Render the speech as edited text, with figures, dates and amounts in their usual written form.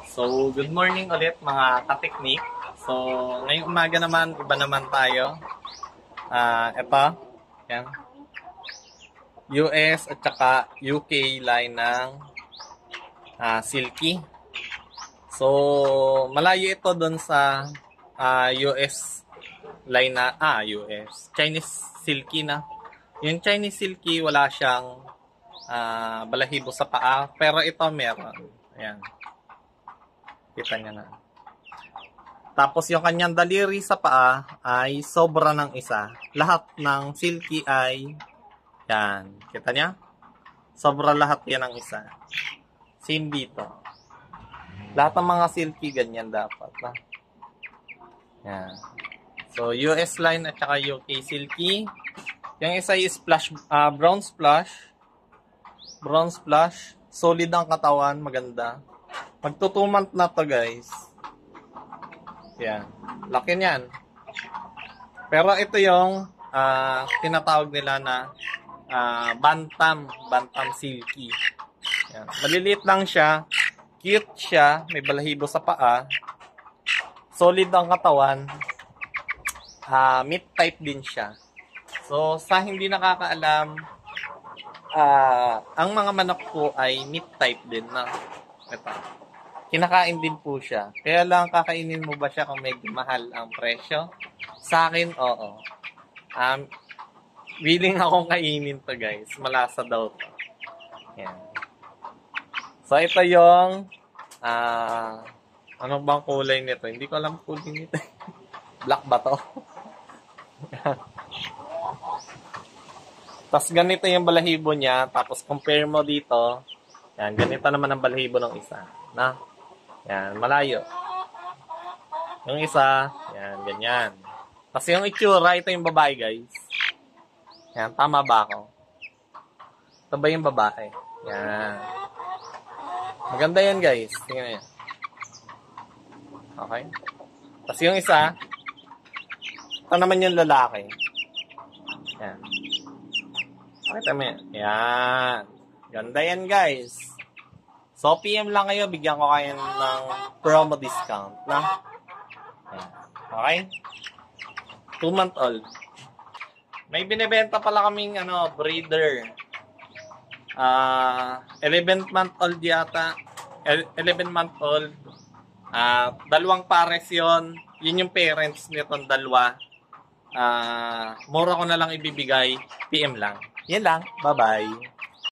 So, good morning ulit mga kateknik. So, ngayong umaga naman, iba naman tayo. Ito, yan. US at saka UK line ng Silky. So, malayo ito doon sa US line na, Chinese Silky na. Yung Chinese Silky, wala siyang balahibo sa paa, pero ito meron. Ayan. Kita niya na. Tapos yung kanyang daliri sa paa ay sobra ng isa. Lahat ng silky ay yan. Kita niya? Sobra lahat yan ng isa. Same dito. Lahat ng mga silky ganyan dapat. Yan. So US line at saka UK silky. Yung isa is brown splash. Brown splash. Solid ang katawan. Maganda. Magto 2 month na to guys. Yan. Laki niyan. Pero ito yung tinatawag nila na bantam silky. Yan. Maliliit lang siya. Cute siya. May balahibo sa paa. Solid ang katawan. Meat type din siya. So sa hindi nakakaalam, ang mga manok po ay meat type din na. Ito. Kinakain din po siya. Kaya lang kakainin mo ba siya kung medyo mahal ang presyo? Sa akin, oo. Willing akong kainin to guys. Malasa daw to. Yan. So ito yung ano bang kulay nito? Hindi ko alam kulay nito. Black ba to? Tapos ganito yung balahibo niya. Tapos compare mo dito. Yan, ganito naman ang balahibo ng isa. Na? Yan, malayo. Yung isa, yan, ganyan. Kasi yung itsura, ito yung babae, guys. Yan, tama ba ako? Ito ba yung babae? Yan. Maganda yan, guys. Tingnan nyo. Okay? Kasi yung isa, ito naman yung lalaki. Yan. Pakita mo yan. Yan. Ganda yan, guys. So, PM lang kayo, bigyan ko kayo ng promo discount, na? Ayan. Okay? 2 month old. May binibenta pala kaming, breeder. 11 month old yata. 11 month old. Dalawang pares yon. Yun yung parents nitong dalawa. Mura ko na lang ibibigay. PM lang. Yan lang. Bye-bye.